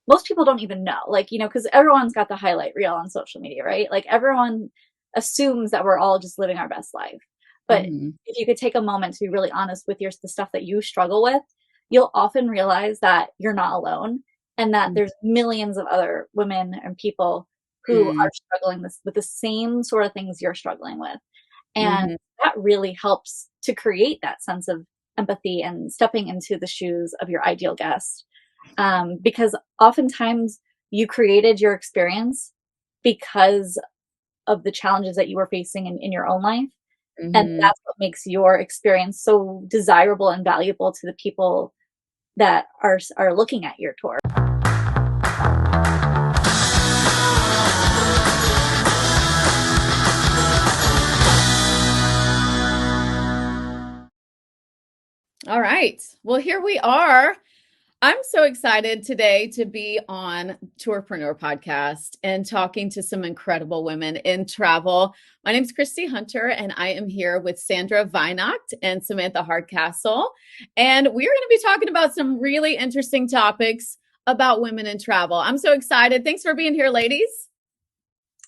most people don't even know, like, because everyone's got the highlight reel on social media, right? Like everyone assumes that we're all just living our best life. But Hmm. if you could take a moment to be really honest with the stuff that you struggle with, you'll often realize that you're not alone and that there's millions of other women and people who Mm-hmm. are struggling with the same sort of things you're struggling with. And Hmm. that really helps to create that sense of empathy and stepping into the shoes of your ideal guest. Because oftentimes you created your experience because of the challenges that you were facing in your own life. And Hmm. that's what makes your experience so desirable and valuable to the people that are looking at your tour. All right. Well, here we are. I'm so excited today to be on Tourpreneur podcast and talking to some incredible women in travel. My name is Christy Hunter, and I am here with Sandra Weihnacht and Samantha Hardcastle. And we're going to be talking about some really interesting topics about women in travel. I'm so excited. Thanks for being here, ladies.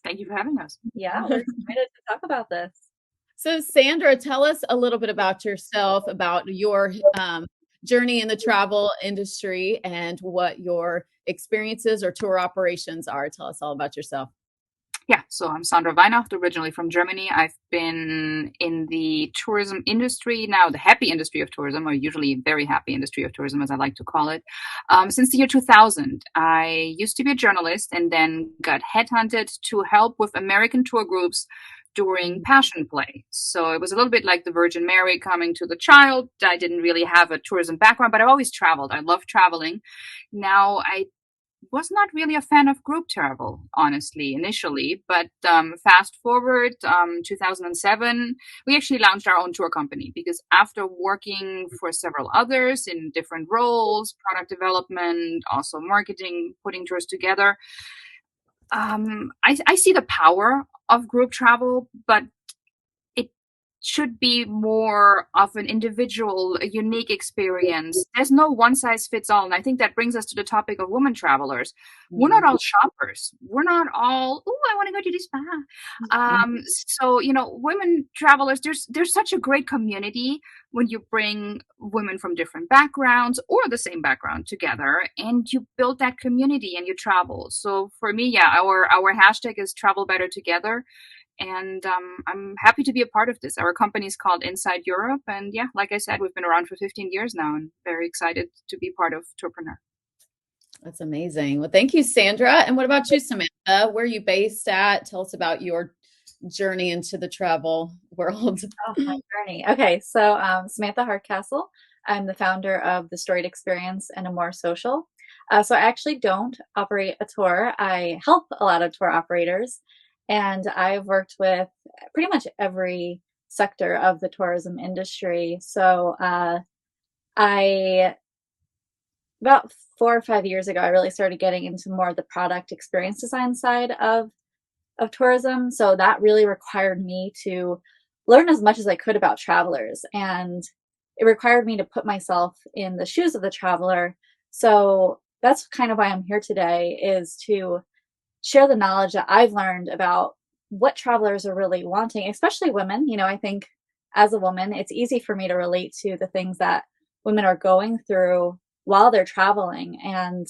Thank you for having us. Yeah, we're excited to talk about this. So, Sandra, tell us a little bit about yourself, about your journey in the travel industry, and what your experiences or tour operations are. Tell us all about yourself. Yeah, so I'm Sandra Weihnacht, originally from Germany. I've been in the tourism industry, now the happy industry of tourism, or usually very happy industry of tourism, as I like to call it, since the year 2000. I used to be a journalist and then got headhunted to help with American tour groups during Passion Play. So it was a little bit like the Virgin Mary coming to the child. I didn't really have a tourism background, but I've always traveled. I love traveling. Now, I was not really a fan of group travel, honestly, initially. But fast forward 2007, we actually launched our own tour company because after working for several others in different roles, product development, also marketing, putting tours together, I see the power of group travel, but it should be more of an individual, a unique experience. There's no one size fits all. And I think that brings us to the topic of women travelers. We're not all shoppers. We're not all, oh, I want to go to the spa. So, women travelers, there's such a great community when you bring women from different backgrounds or the same background together and you build that community and you travel. So for me, yeah, our hashtag is travel better together. And I'm happy to be a part of this. Our company is called Inside Europe. And yeah, like I said, we've been around for 15 years now and very excited to be part of Tourpreneur. That's amazing. Well, thank you, Sandra. And what about you, Samantha? Where are you based at? Tell us about your journey into the travel world. Oh, my journey. Okay, so Samantha Hardcastle. I'm the founder of the Storied Experience and a More Social. So I actually don't operate a tour. I help a lot of tour operators, and I've worked with pretty much every sector of the tourism industry. So I about 4 or 5 years ago, I really started getting into more of the product experience design side of tourism. So that really required me to learn as much as I could about travelers. And it required me to put myself in the shoes of the traveler. So that's kind of why I'm here today, is to share the knowledge that I've learned about what travelers are really wanting, especially women. I think as a woman, it's easy for me to relate to the things that women are going through while they're traveling. And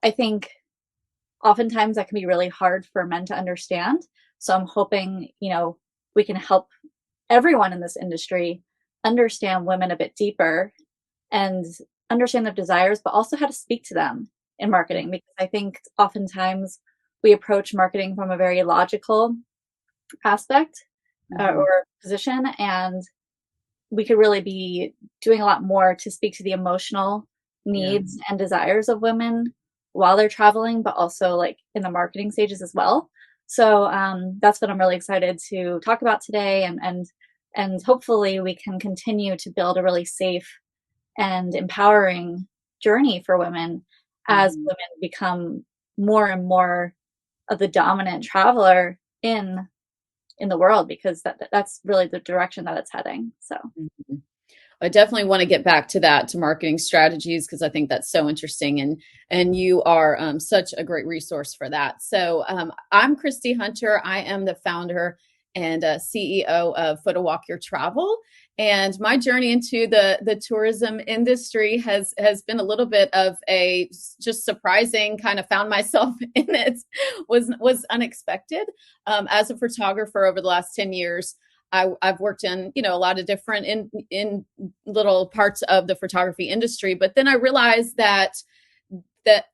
I think oftentimes that can be really hard for men to understand. So I'm hoping, we can help everyone in this industry understand women a bit deeper and understand their desires, but also how to speak to them in marketing. Because I think oftentimes we approach marketing from a very logical aspect or position, and we could really be doing a lot more to speak to the emotional needs and desires of women while they're traveling, but also like in the marketing stages as well. So that's what I'm really excited to talk about today, and hopefully we can continue to build a really safe and empowering journey for women as women become more and more of the dominant traveler in the world, because that's really the direction that it's heading. So I definitely want to get back to that, to marketing strategies, because I think that's so interesting, and you are such a great resource for that. So I'm Christy Hunter. I am the founder and CEO of Photo Walk Your Travel. And my journey into the tourism industry has been a little bit of a just surprising, kind of found myself in it, was unexpected. As a photographer over the last 10 years, I've worked in, a lot of different in little parts of the photography industry, but then I realized that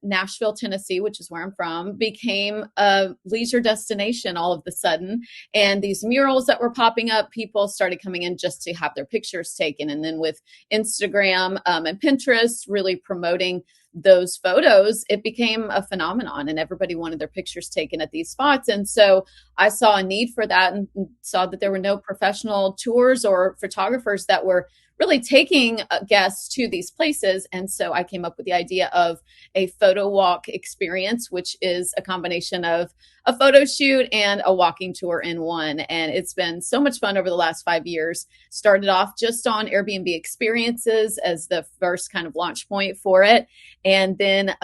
Nashville, Tennessee, which is where I'm from, became a leisure destination all of a sudden. And these murals that were popping up, people started coming in just to have their pictures taken. And then with Instagram and Pinterest really promoting those photos, it became a phenomenon, and everybody wanted their pictures taken at these spots. And so I saw a need for that, and saw that there were no professional tours or photographers that were really taking guests to these places. And so I came up with the idea of a photo walk experience, which is a combination of a photo shoot and a walking tour in one. And it's been so much fun over the last 5 years. Started off just on Airbnb experiences as the first kind of launch point for it, and then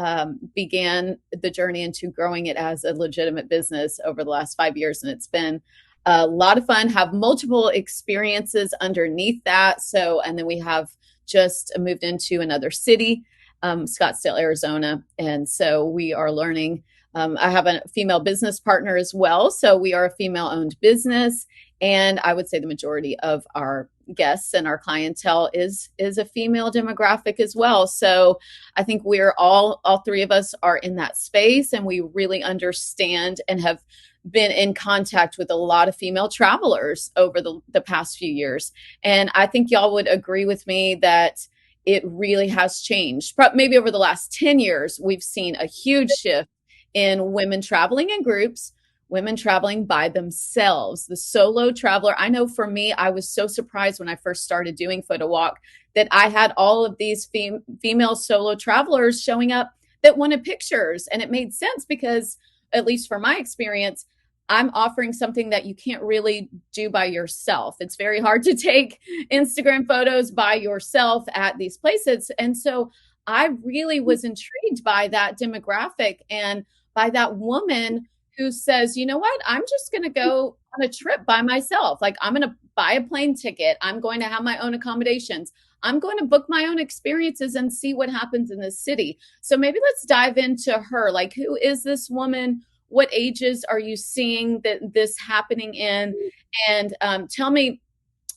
began the journey into growing it as a legitimate business over the last 5 years. And it's been a lot of fun, have multiple experiences underneath that. So, and then we have just moved into another city, Scottsdale, Arizona. And so we are learning. I have a female business partner as well. So we are a female owned business. And I would say the majority of our guests and our clientele is a female demographic as well. So I think we're all three of us are in that space, and we really understand and have been in contact with a lot of female travelers over the past few years. And I think y'all would agree with me that it really has changed. Maybe over the last 10 years, we've seen a huge shift in women traveling in groups, women traveling by themselves, the solo traveler. I know for me, I was so surprised when I first started doing Photo Walk that I had all of these female solo travelers showing up that wanted pictures. And it made sense because, at least for my experience, I'm offering something that you can't really do by yourself. It's very hard to take Instagram photos by yourself at these places. And so I really was intrigued by that demographic and by that woman who says, you know what, I'm just going to go on a trip by myself. Like, I'm going to buy a plane ticket. I'm going to have my own accommodations. I'm going to book my own experiences and see what happens in the city. So maybe let's dive into her. Like, who is this woman? What ages are you seeing this happening in? And tell me,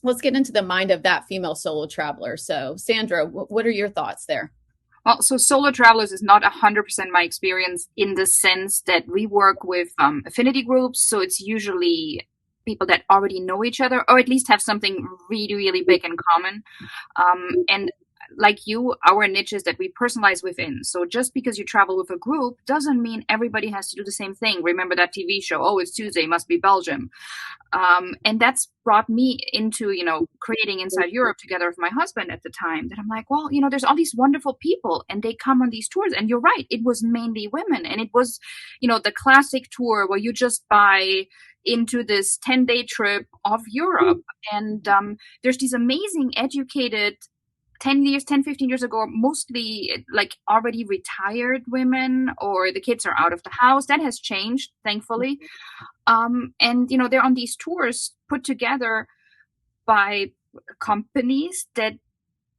let's get into the mind of that female solo traveler. So Sandra, what are your thoughts there? Well, so solo travelers is not 100% my experience, in the sense that we work with affinity groups. So it's usually people that already know each other, or at least have something really, really big in common. And like you, our niche is that we personalize within. So just because you travel with a group doesn't mean everybody has to do the same thing. Remember that TV show, Oh, It's Tuesday, must be Belgium. And that's brought me into, creating Inside Europe together with my husband at the time, that I'm like, well, there's all these wonderful people and they come on these tours. And you're right, it was mainly women. And it was, the classic tour where you just buy into this 10-day trip of Europe. And there's these amazing educated 15 years ago, mostly like already retired women, or the kids are out of the house. That has changed, thankfully. And, they're on these tours put together by companies that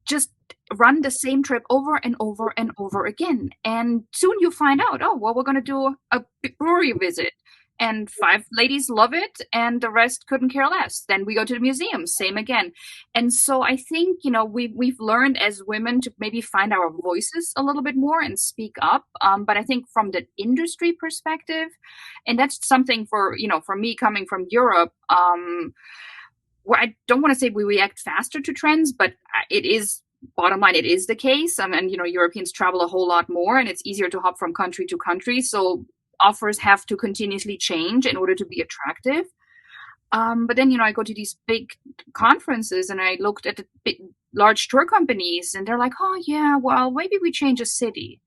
just run the same trip over and over and over again. And soon you find out, oh, well, we're going to do a brewery visit. And 5 ladies love it, and the rest couldn't care less. Then we go to the museum, same again. And so I think, we've learned as women to maybe find our voices a little bit more and speak up. But I think from the industry perspective, and that's something for me coming from Europe, where I don't want to say we react faster to trends, but it is, bottom line, it is the case. And, Europeans travel a whole lot more, and it's easier to hop from country to country. So offers have to continuously change in order to be attractive. But then, I go to these big conferences and I looked at the big, large tour companies, and they're like, oh, yeah, well, maybe we change a city.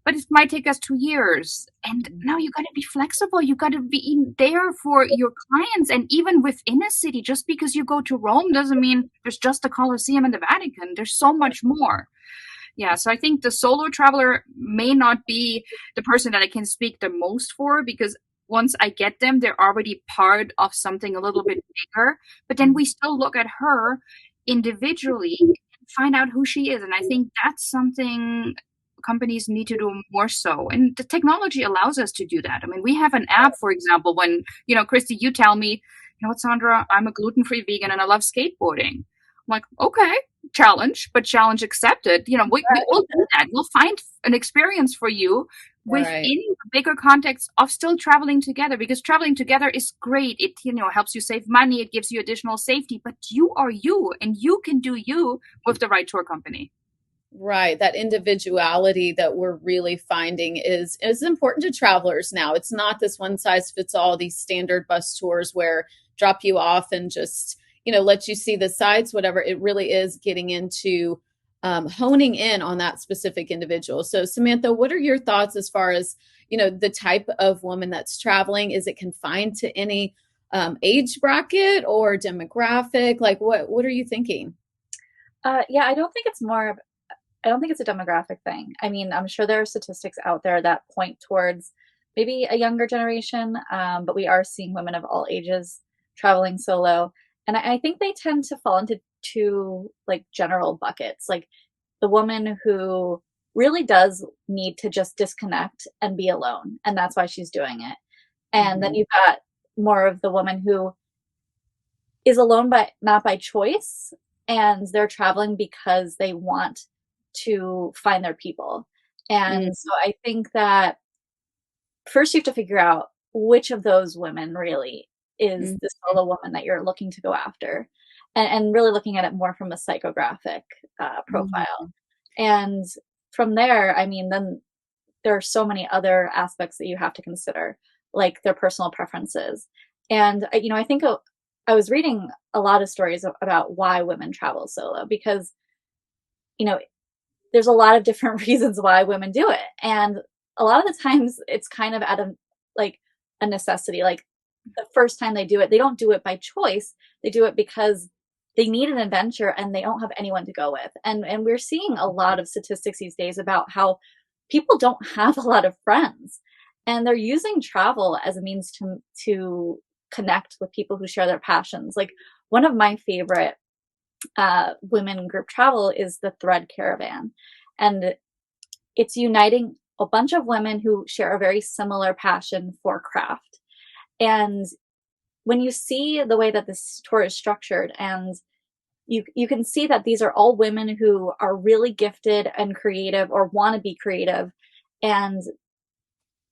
but it might take us 2 years. And now you got to be flexible. You got to be there for your clients. And even within a city, just because you go to Rome doesn't mean there's just the Colosseum and the Vatican. There's so much more. Yeah, so I think the solo traveler may not be the person that I can speak the most for, because once I get them, they're already part of something a little bit bigger. But then we still look at her individually and find out who she is. And I think that's something companies need to do more so. And the technology allows us to do that. I mean, we have an app, for example, when, Christy, you tell me, what, Sandra, I'm a gluten-free vegan and I love skateboarding. I'm like, okay, challenge, but challenge accepted. We will do that. We'll find an experience for you within the bigger context of still traveling together, because traveling together is great. It, helps you save money. It gives you additional safety, but you are you, and you can do you with the right tour company. Right. That individuality that we're really finding is important to travelers now. It's not this one size fits all, these standard bus tours where drop you off and just, let you see the sights, whatever. It really is getting into honing in on that specific individual. So Samantha, what are your thoughts as far as, the type of woman that's traveling? Is it confined to any age bracket or demographic? Like what are you thinking? Yeah, I don't think it's a demographic thing. I mean, I'm sure there are statistics out there that point towards maybe a younger generation, but we are seeing women of all ages traveling solo. And I think they tend to fall into two like general buckets, like the woman who really does need to just disconnect and be alone, and that's why she's doing it. And then you've got more of the woman who is alone, but not by choice, and they're traveling because they want to find their people. And so I think that first you have to figure out which of those women really is the solo woman that you're looking to go after, and really looking at it more from a psychographic profile. And from there, I mean, then there are so many other aspects that you have to consider, like their personal preferences. And, I think I was reading a lot of stories about why women travel solo, because, there's a lot of different reasons why women do it. And a lot of the times it's kind of out of like a necessity. Like the first time they do it, they don't do it by choice. They do it because they need an adventure and they don't have anyone to go with. And we're seeing a lot of statistics these days about how people don't have a lot of friends, and they're using travel as a means to connect with people who share their passions. Like one of my favorite women group travel is the Thread Caravan, and it's uniting a bunch of women who share a very similar passion for craft. And when you see the way that this tour is structured, and you can see that these are all women who are really gifted and creative, or want to be creative, and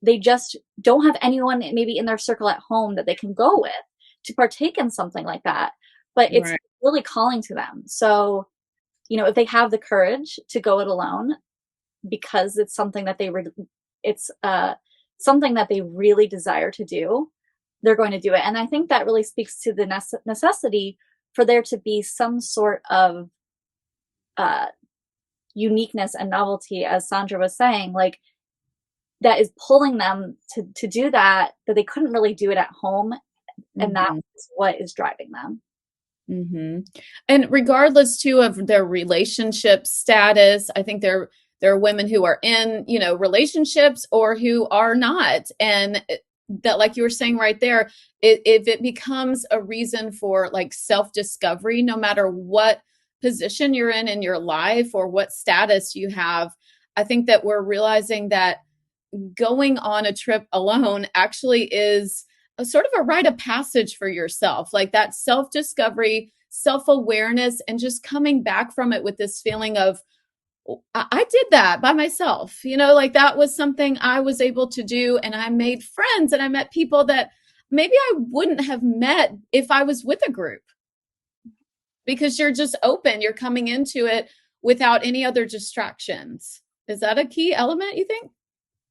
they just don't have anyone maybe in their circle at home that they can go with to partake in something like that. But it's really calling to them. So, if they have the courage to go it alone, because it's something that something that they really desire to do, they're going to do it. And I think that really speaks to the necessity for there to be some sort of uniqueness and novelty, as Sandra was saying, like that is pulling them to do that they couldn't really do it at home. And that's what is driving them. And regardless too of their relationship status, I think there are women who are in, relationships or who are not. And that, like you were saying right there, if it becomes a reason for like self-discovery, no matter what position you're in your life or what status you have, I think that we're realizing that going on a trip alone actually is a sort of a rite of passage for yourself, like that self-discovery, self-awareness, and just coming back from it with this feeling of, I did that by myself, like that was something I was able to do. And I made friends and I met people that maybe I wouldn't have met if I was with a group, because you're just open, you're coming into it without any other distractions. Is that a key element, you think?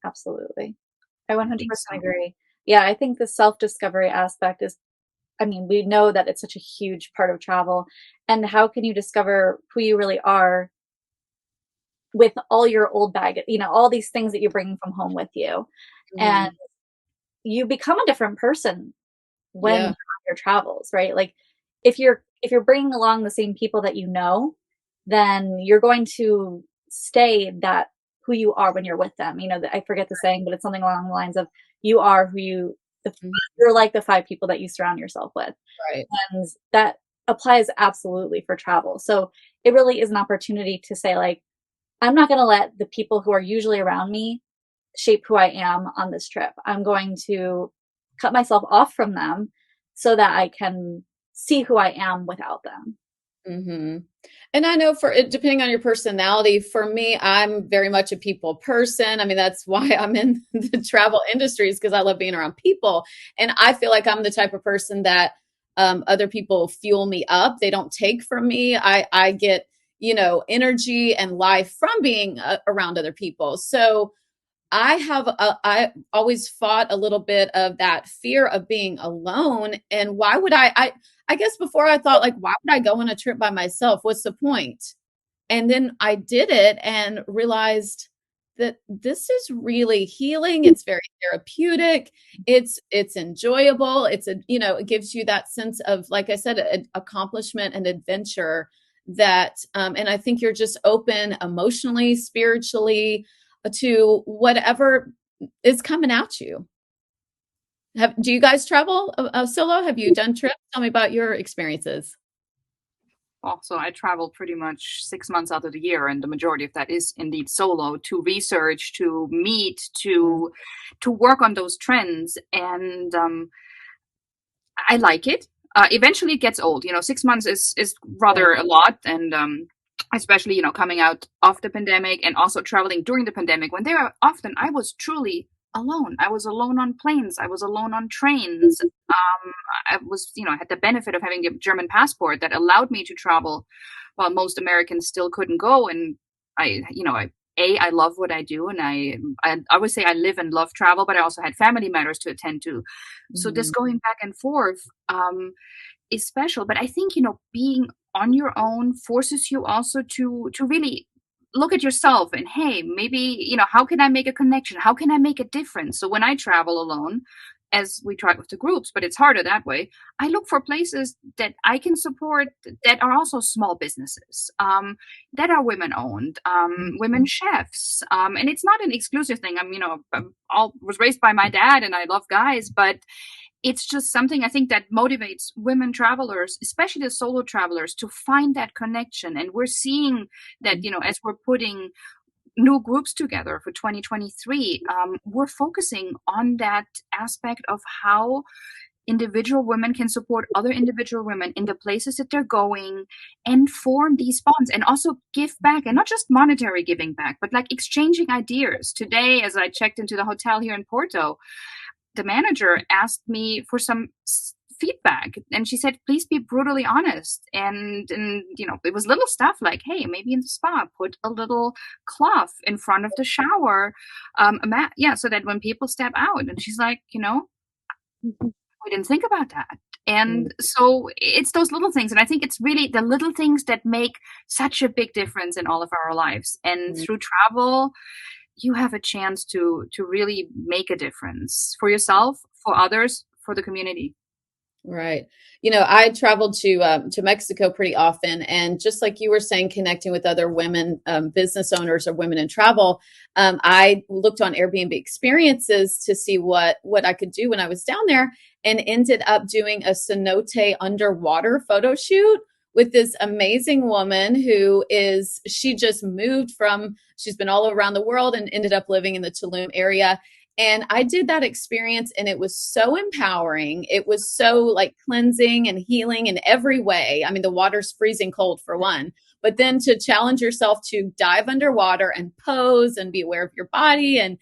Absolutely. I 100% agree. Yeah, I think the self-discovery aspect is, we know that it's such a huge part of travel. And how can you discover who you really are with all your old baggage, all these things that you're bringing from home with you. And Mm, you become a different person when you're yeah. on your travels, right? Like if you're bringing along the same people that then you're going to stay that who you are when you're with them. I forget the saying, but it's something along the lines of you are who Mhm. you're like the five people that you surround yourself with. Right. And that applies absolutely for travel. So it really is an opportunity to say, like, I'm not going to let the people who are usually around me shape who I am on this trip. I'm going to cut myself off from them so that I can see who I am without them. Hmm. And I know for it, depending on your personality, for me, I'm very much a people person. I mean, that's why I'm in the travel industries because I love being around people. And I feel like I'm the type of person that other people fuel me up. They don't take from me. I get, energy and life from being around other people. So I always fought a little bit of that fear of being alone. And why would I guess before I thought like, why would I go on a trip by myself? What's the point? And then I did it and realized that this is really healing. It's very therapeutic. It's enjoyable. It gives you that sense of, like I said, accomplishment and adventure that, and I think you're just open emotionally, spiritually to whatever is coming at you. Do you guys travel solo? Have you done trips? Tell me about your experiences. Also, I travel pretty much 6 months out of the year, and the majority of that is indeed solo to research, to meet, to work on those trends. And I like it. Eventually, it gets old. 6 months is Yeah. rather a lot, and especially coming out of the pandemic and also traveling during the pandemic when there are often I was truly alone. I was alone on planes. I was alone on trains. I was I had the benefit of having a German passport that allowed me to travel while most Americans still couldn't go. And I love what I do, and I would say I live and love travel, but I also had family matters to attend to. So this Mhm. going back and forth is special. But I think being on your own forces you also to really look at yourself and, hey, maybe how can I make a connection? How can I make a difference? So when I travel alone, as we try with the groups, but it's harder that way, I look for places that I can support that are also small businesses, that are women owned, women chefs. And it's not an exclusive thing. Was raised by my dad and I love guys, but it's just something I think that motivates women travelers, especially the solo travelers, to find that connection. And we're seeing that, as we're putting new groups together for 2023, we're focusing on that aspect of how individual women can support other individual women in the places that they're going and form these bonds and also give back, and not just monetary giving back, but like exchanging ideas. Today, as I checked into the hotel here in Porto, the manager asked me for some feedback, and she said, please be brutally honest. And it was little stuff like, hey, maybe in the spa put a little cloth in front of the shower, a mat, yeah, so that when people step out. And she's like, we didn't think about that. Mhm. And so it's those little things, and I think it's really the little things that make such a big difference in all of our lives. And through travel, you have a chance to really make a difference for yourself, for others, for the community. Right. I traveled to Mexico pretty often, and just like you were saying, connecting with other women business owners or women in travel, I looked on Airbnb experiences to see what I could do when I was down there, and ended up doing a cenote underwater photo shoot with this amazing woman she just moved she's been all around the world and ended up living in the Tulum area. And I did that experience and it was so empowering. It was so like cleansing and healing in every way. I mean, the water's freezing cold for one, but then to challenge yourself to dive underwater and pose and be aware of your body and,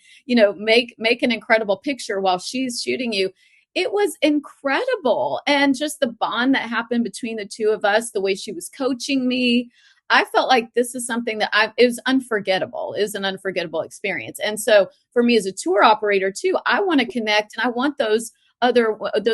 make an incredible picture while she's shooting you. It was incredible. And just the bond that happened between the two of us, the way she was coaching me, I felt like this is something that it was unforgettable. It was an unforgettable experience. And so for me as a tour operator too, I want to connect and I want those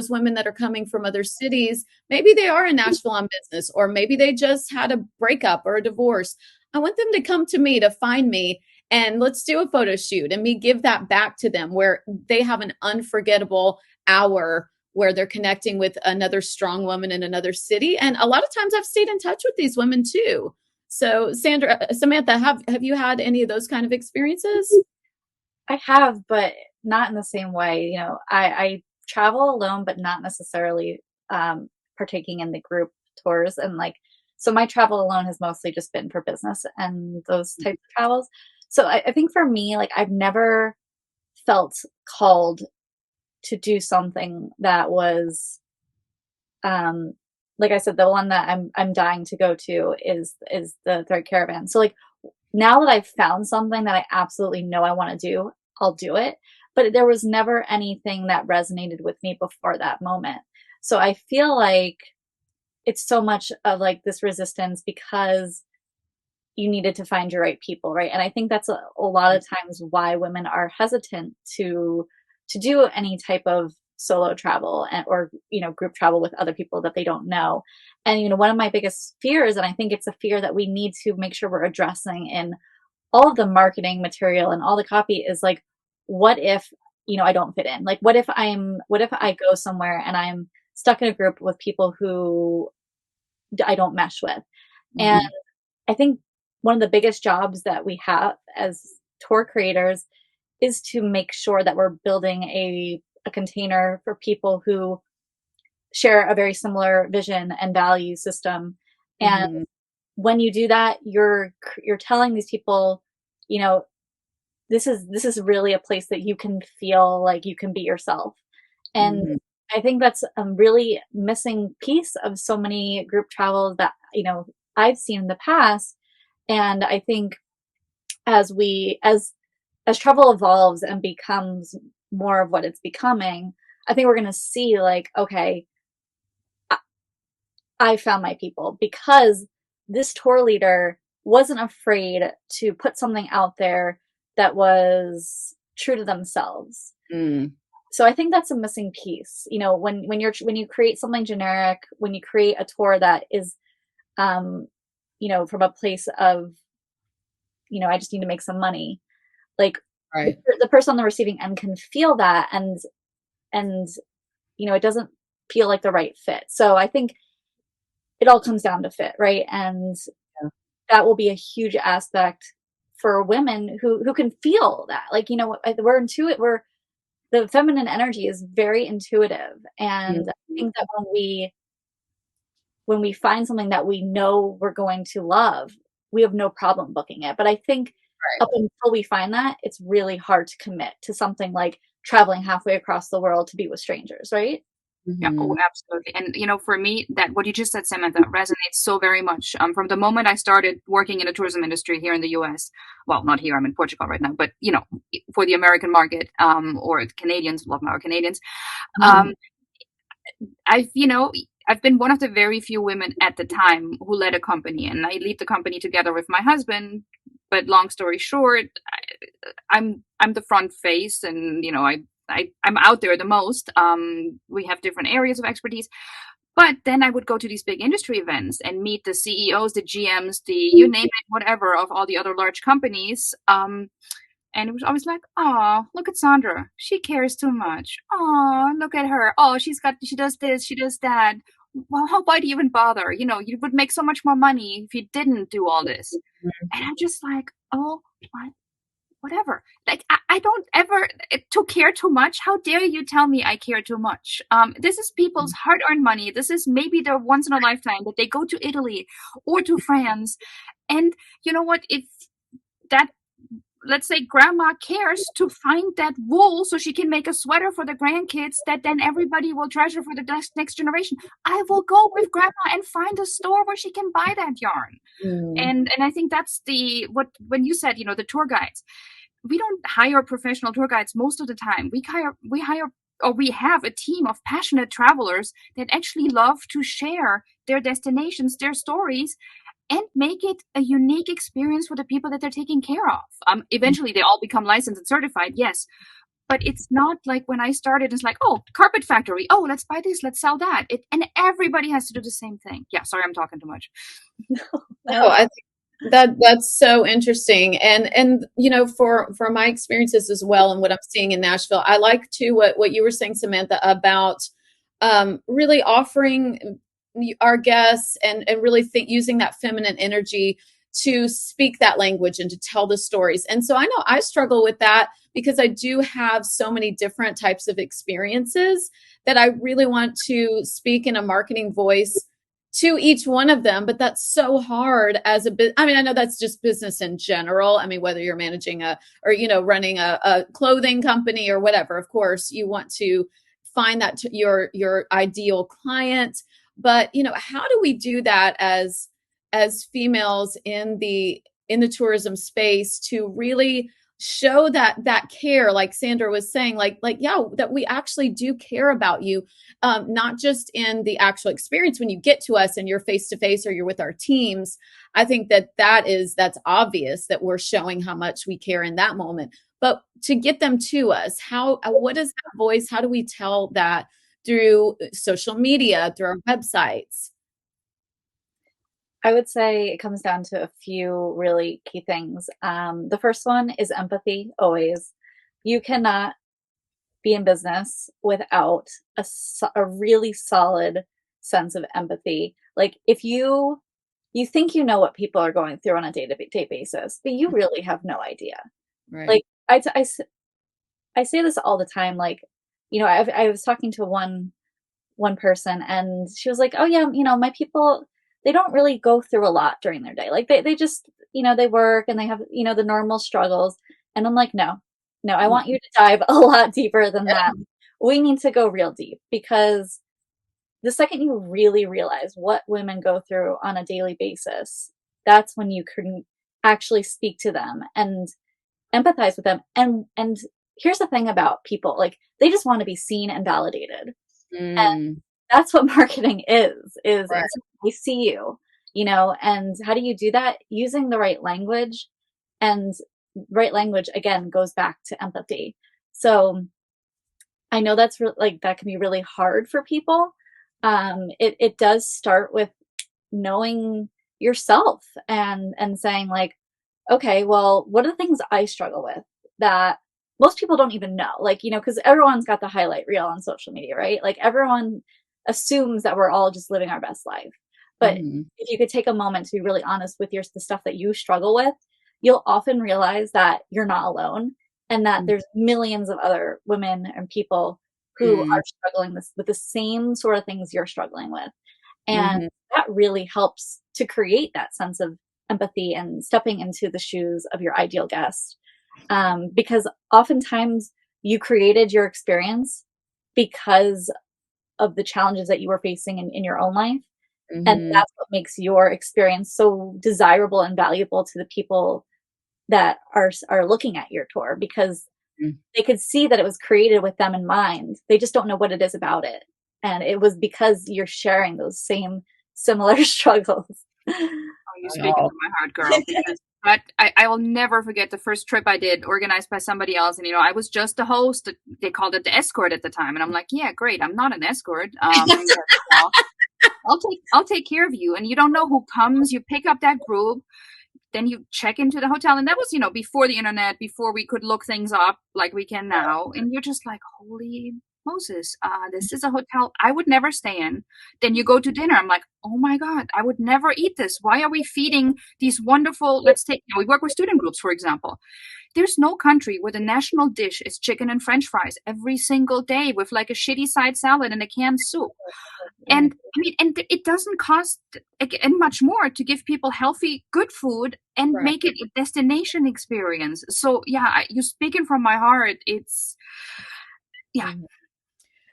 women that are coming from other cities. Maybe they are in Nashville on business, or maybe they just had a breakup or a divorce. I want them to come to me, to find me, and let's do a photo shoot, and me give that back to them where they have an unforgettable hour where they're connecting with another strong woman in another city. And a lot of times I've stayed in touch with these women too. So Samantha, have you had any of those kind of experiences? I have, but not in the same way. I travel alone, but not necessarily partaking in the group tours. And so my travel alone has mostly just been for business and those types of travels. So I think for me, I've never felt called to do something that was, like I said, the one that I'm dying to go to is the Thread Caravan. So now that I've found something that I absolutely know I want to do, I'll do it. But there was never anything that resonated with me before that moment. So I feel like it's so much of this resistance because you needed to find your right people, right? And I think that's a lot of times why women are hesitant to do any type of solo travel or group travel with other people that they don't know. And one of my biggest fears, and I think it's a fear that we need to make sure we're addressing in all of the marketing material and all the copy, is what if I don't fit in? What if I go somewhere and I'm stuck in a group with people who I don't mesh with? Mm-hmm. And I think one of the biggest jobs that we have as tour creators is to make sure that we're building a container for people who share a very similar vision and value system. And mm-hmm. when you do that, you're telling these people, this is really a place that you can feel like you can be yourself. And mm-hmm. I think that's a really missing piece of so many group travels that, I've seen in the past. And I think as travel evolves and becomes more of what it's becoming, I think we're going to see okay, I found my people, because this tour leader wasn't afraid to put something out there that was true to themselves. Mm. So I think that's a missing piece. When you create something generic, when you create a tour that is, from a place of, I just need to make some money, right. The person on the receiving end can feel that, and it doesn't feel like the right fit. So I think it all comes down to fit, right? And that will be a huge aspect for women who can feel that. The feminine energy is very intuitive. And I think that when we find something that we know we're going to love, we have no problem booking it. But I think up until we find that, it's really hard to commit to something like traveling halfway across the world to be with strangers, right? Yeah, oh, absolutely. And, for me, that what you just said, Samantha, resonates so very much. From the moment I started working in the tourism industry here in the US, well, not here, I'm in Portugal right now, but, for the American market, or the Canadians, love our Canadians, I've been one of the very few women at the time who led a company, and I lead the company together with my husband. But long story short, I'm the front face, and, I'm out there the most. We have different areas of expertise. But then I would go to these big industry events and meet the CEOs, the GMs, you name it, whatever, of all the other large companies. And it was always like, oh, look at Sandra. She cares too much. Oh, look at her. Oh, she does this, she does that. Well, why do you even bother? You would make so much more money if you didn't do all this. Mm-hmm. And I'm just like, oh, whatever. I don't ever to care too much. How dare you tell me I care too much? This is people's hard-earned money. This is maybe their once in a lifetime that they go to Italy or to France. And you know what? If that, let's say grandma cares to find that wool so she can make a sweater for the grandkids that then everybody will treasure for the next generation, I will go with grandma and find a store where she can buy that yarn. And I think that's when you said, the tour guides, we don't hire professional tour guides most of the time. We hire or we have a team of passionate travelers that actually love to share their destinations, their stories, and make it a unique experience for the people that they're taking care of. Eventually, they all become licensed and certified, yes. But it's not like when I started, it's like, oh, carpet factory. Oh, let's buy this, let's sell that. And everybody has to do the same thing. Yeah, sorry, I'm talking too much. No, That's so interesting. And you know, for my experiences as well and what I'm seeing in Nashville, I like to what you were saying, Samantha, about really offering our guests and really using that feminine energy to speak that language and to tell the stories. And so I know I struggle with that because I do have so many different types of experiences that I really want to speak in a marketing voice to each one of them. But that's so hard as a I mean, I know that's just business in general. I mean, whether you're managing or, you know, running a clothing company or whatever, of course, you want to find that your ideal client. But, you know, how do we do that as females in the tourism space to really show that care, like Sandra was saying, yeah, that we actually do care about you, not just in the actual experience when you get to us and you're face to face or you're with our teams. I think that's obvious that we're showing how much we care in that moment. But to get them to us, what is that voice? How do we tell that through social media, through our websites? I would say it comes down to a few really key things. The first one is empathy, always. You cannot be in business without a really solid sense of empathy. Like if you think you know what people are going through on a day-to-day basis, but you really have no idea. Right. Like I say this all the time. Like, you know, I was talking to one person and she was like, oh yeah, you know, my people, they don't really go through a lot during their day. Like they just, you know, they work and they have, you know, the normal struggles. And I'm like, no, I want you to dive a lot deeper than that. We need to go real deep, because the second you really realize what women go through on a daily basis, that's when you can actually speak to them and empathize with them. And here's the thing about people, like they just want to be seen and validated. And Mm, that's what marketing is right. they see you, you know. And how do you do that? Using the right language. And right language again goes back to empathy. So I know that's like that can be really hard for people. It does start with knowing yourself and saying like, okay, well, what are the things I struggle with that most people don't even know? Like, you know, because everyone's got the highlight reel on social media, right? Like everyone assumes that we're all just living our best life. But Mhm. if you could take a moment to be really honest with the stuff that you struggle with, you'll often realize that you're not alone and that there's millions of other women and people who Mm, are struggling with the same sort of things you're struggling with. And mhm. that really helps to create that sense of empathy and stepping into the shoes of your ideal guest. Because oftentimes you created your experience because of the challenges that you were facing in your own life. And Mhm. that's what makes your experience so desirable and valuable to the people that are looking at your tour, because Mm. they could see that it was created with them in mind. They just don't know what it is about it. And it was because you're sharing those same similar struggles. Oh, you're speaking Wow. to my heart, girl. Because I will never forget the first trip I did, organized by somebody else. And, you know, I was just a host. They called it the escort at the time. And I'm like, yeah, great. I'm not an escort. But, you know, I'll take care of you. And you don't know who comes. You pick up that group, then you check into the hotel. And that was, you know, before the internet, before we could look things up like we can now. And you're just like, holy Moses, this is a hotel I would never stay in. Then you go to dinner. I'm like, oh my God, I would never eat this. Why are we feeding these wonderful, let's take, you know, we work with student groups, for example. There's no country where the national dish is chicken and French fries every single day with like a shitty side salad and a canned soup. And I mean, and it doesn't cost again much more to give people healthy, good food and Right. make it a destination experience. So yeah, you're speaking from my heart. It's yeah. Mhm.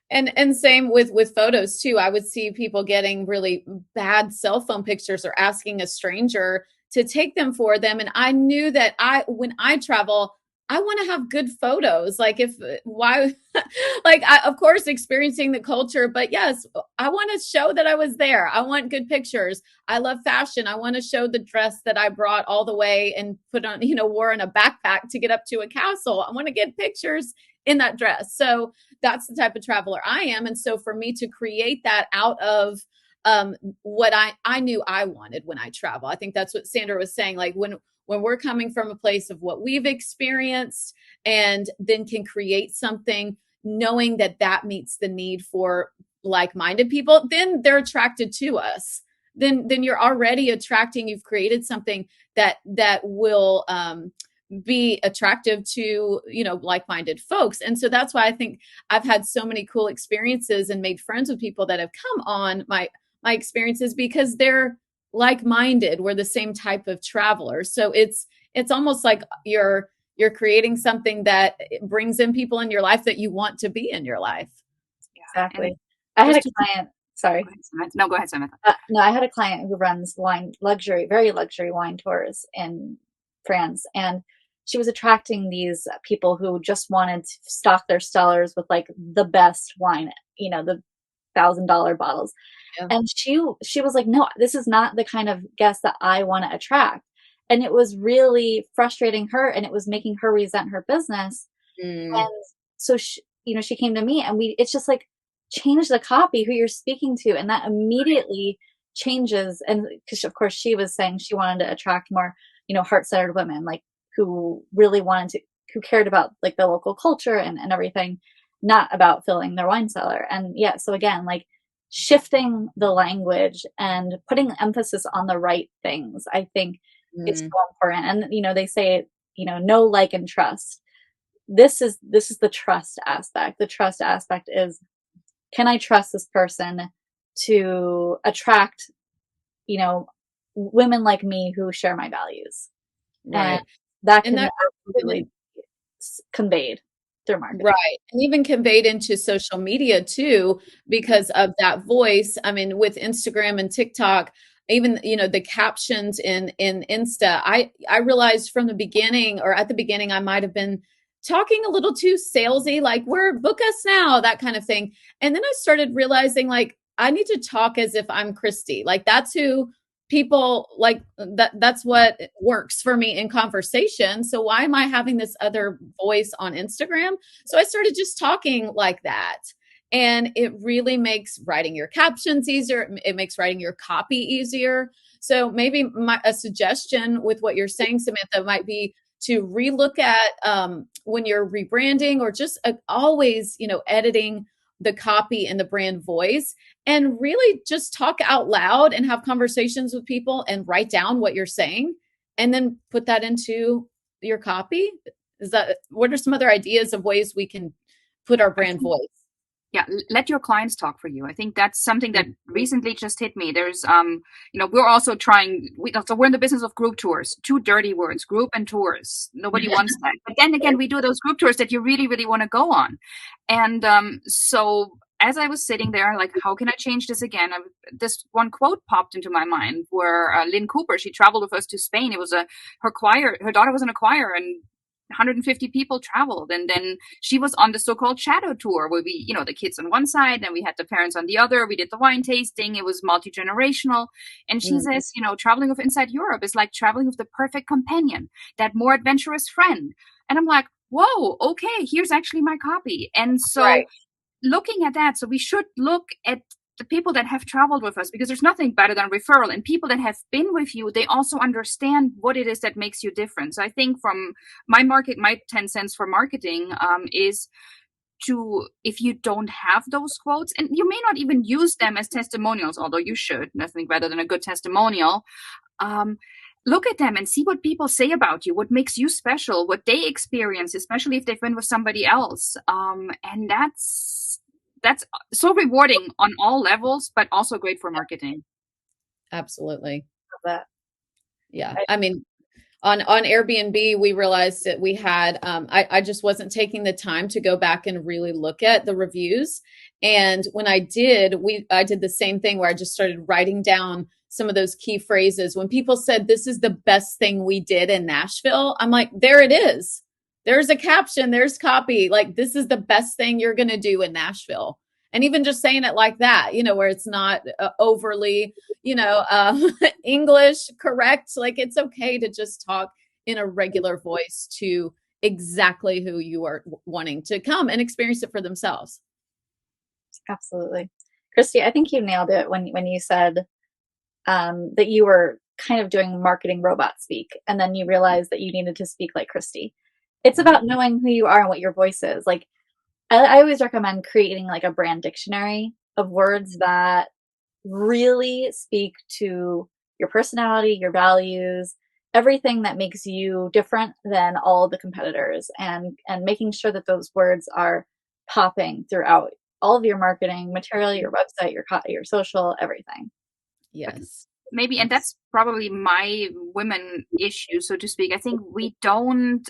And same with photos too. I would see people getting really bad cell phone pictures or asking a stranger to take them for them. And I knew that when I travel, I want to have good photos. Like if why like of course experiencing the culture, but yes, I want to show that I was there. I want good pictures. I love fashion. I want to show the dress that I brought all the way and put on, you know, wore in a backpack to get up to a castle. I want to get pictures in that dress. So that's the type of traveler I am. And so for me to create that out of what I knew I wanted when I travel. I think that's what Sandra was saying. Like when we're coming from a place of what we've experienced and then can create something knowing that that meets the need for like-minded people, then they're attracted to us. Then you're already attracting, you've created something that will be attractive to, like-minded folks. And so that's why I think I've had so many cool experiences and made friends with people that have come on my experiences because they're like-minded. We're the same type of travelers. So it's almost like you're creating something that brings in people in your life that you want to be in your life. Yeah. Exactly. And I had a just to client, sorry. go ahead, Samantha. No, go ahead, Samantha. No, I had a client who runs very luxury wine tours in France. And she was attracting these people who just wanted to stock their cellars with like the best wine, the $1,000 bottles. Yeah. And she was like, no, this is not the kind of guest that I want to attract. And it was really frustrating her, and it was making her resent her business. And so she came to me, and it's just like, change the copy, who you're speaking to. And that immediately changes. And because of course she was saying she wanted to attract more, heart-centered women, like who really who cared about like the local culture and everything, not about filling their wine cellar. And yeah, so again, like shifting the language and putting emphasis on the right things, I think is so important. And, they say, know, like, and trust. This is the trust aspect. The trust aspect is, can I trust this person to attract, women like me who share my values? Right. And that can that absolutely be conveyed through marketing. Right. And even conveyed into social media too, because of that voice. I mean, with Instagram and TikTok, even, the captions in Insta, I realized from the beginning, or at the beginning, I might have been talking a little too salesy, like book us now, that kind of thing. And then I started realizing like, I need to talk as if I'm Christy. Like that's who people like, that's what works for me in conversation. So why am I having this other voice on Instagram? So I started just talking like that. And it really makes writing your captions easier. It makes writing your copy easier. So maybe a suggestion with what you're saying, Samantha, might be to relook at when you're rebranding, or just always, editing the copy and the brand voice, and really just talk out loud and have conversations with people and write down what you're saying and then put that into your copy. What are some other ideas of ways we can put our brand voice? Yeah, let your clients talk for you. I think that's something that recently just hit me. There's, we're also trying, so we're in the business of group tours, two dirty words, group and tours. Nobody wants that. But then again, we do those group tours that you really, really want to go on. And so as I was sitting there, like, how can I change this again? This one quote popped into my mind where Lynn Cooper, she traveled with us to Spain. It was her daughter was in a choir, and 150 people traveled, and then she was on the so-called shadow tour where we, the kids on one side and we had the parents on the other. We did the wine tasting. It was multi-generational. And she says, traveling with Inside Europe is like traveling with the perfect companion, that more adventurous friend. And I'm like, whoa, okay, here's actually my copy. And so looking at that, so we should look at the people that have traveled with us, because there's nothing better than referral. And people that have been with you, they also understand what it is that makes you different. So I think from my 10 cents for marketing is to, if you don't have those quotes, and you may not even use them as testimonials, although you should, nothing better than a good testimonial. Look at them and see what people say about you, what makes you special, what they experience, especially if they've been with somebody else. And that's so rewarding on all levels, but also great for marketing. Absolutely. Love that. Yeah. I mean, on Airbnb, we realized that we had, I just wasn't taking the time to go back and really look at the reviews. And when I did, I did the same thing where I just started writing down some of those key phrases. When people said, this is the best thing we did in Nashville, I'm like, there it is. There's a caption, there's copy. Like, this is the best thing you're going to do in Nashville. And even just saying it like that, where it's not overly, English correct. Like, it's okay to just talk in a regular voice to exactly who you are wanting to come and experience it for themselves. Absolutely. Christy, I think you nailed it when you said that you were kind of doing marketing robot speak, and then you realized that you needed to speak like Christy. It's about knowing who you are and what your voice is. Like, I always recommend creating like a brand dictionary of words that really speak to your personality, your values, everything that makes you different than all the competitors, and making sure that those words are popping throughout all of your marketing material, your website, your social, everything. Yes. Maybe, and that's probably my women issue, so to speak. I think we don't,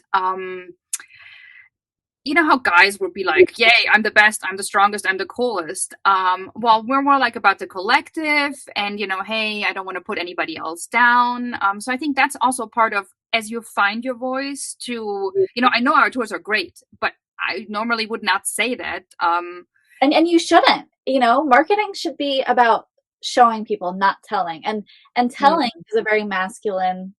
you know how guys would be like, yay, I'm the best, I'm the strongest, I'm the coolest. Well, we're more like about the collective and, you know, hey, I don't want to put anybody else down. So I think that's also part of, as you find your voice to, you know, I know our tours are great, but I normally would not say that. And you shouldn't. You know, marketing should be about showing people, not telling. And telling is a very masculine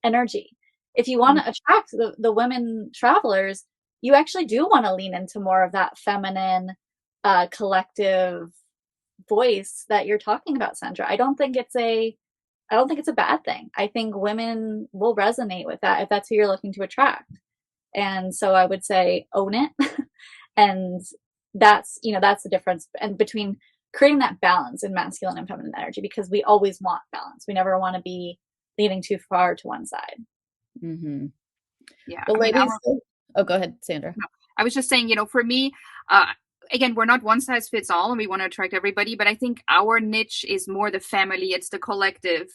energy. If you want to attract the women travelers, you actually do want to lean into more of that feminine, collective voice that you're talking about, Sandra. I don't think it's a bad thing. I think women will resonate with that if that's who you're looking to attract. And so I would say own it. And that's, you know, that's the difference and between creating that balance in masculine and feminine energy, because we always want balance. We never want to be leaning too far to one side. Mm-hmm. Yeah. Well, I mean, ladies, oh, go ahead, Sandra. No, I was just saying, you know, for me, again, we're not one size fits all and we want to attract everybody, but I think our niche is more the family, it's the collective.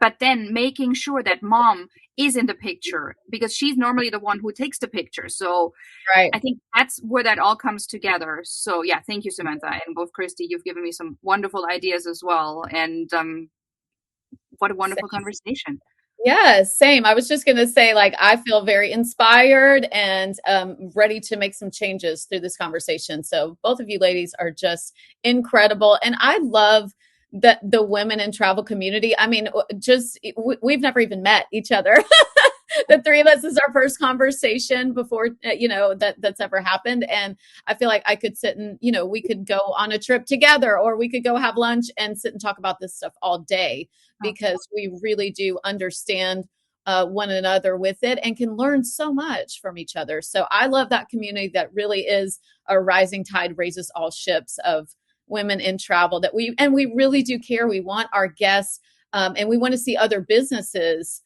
But then making sure that mom is in the picture because she's normally the one who takes the picture. So Right. I think that's where that all comes together. So yeah, thank you, Samantha, and both Christy, you've given me some wonderful ideas as well. And what a wonderful conversation. Yes, same. I was just going to say, like, I feel very inspired and ready to make some changes through this conversation. So both of you ladies are just incredible. And I love that the women in travel community. I mean, we've never even met each other. The three of us is our first conversation before, you know, that's ever happened. And I feel like I could sit and, you know, we could go on a trip together or we could go have lunch and sit and talk about this stuff all day because we really do understand one another with it and can learn so much from each other. So I love that community that really is a rising tide raises all ships of women in travel that we really do care. We want our guests and we want to see other businesses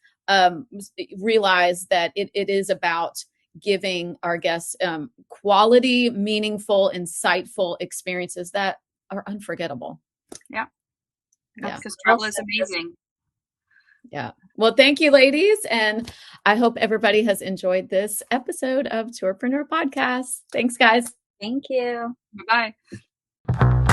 realize that it is about giving our guests quality, meaningful, insightful experiences that are unforgettable. Yeah. Because travel is amazing. Yeah. Well, thank you, ladies. And I hope everybody has enjoyed this episode of Tourpreneur Podcast. Thanks, guys. Thank you. Bye-bye.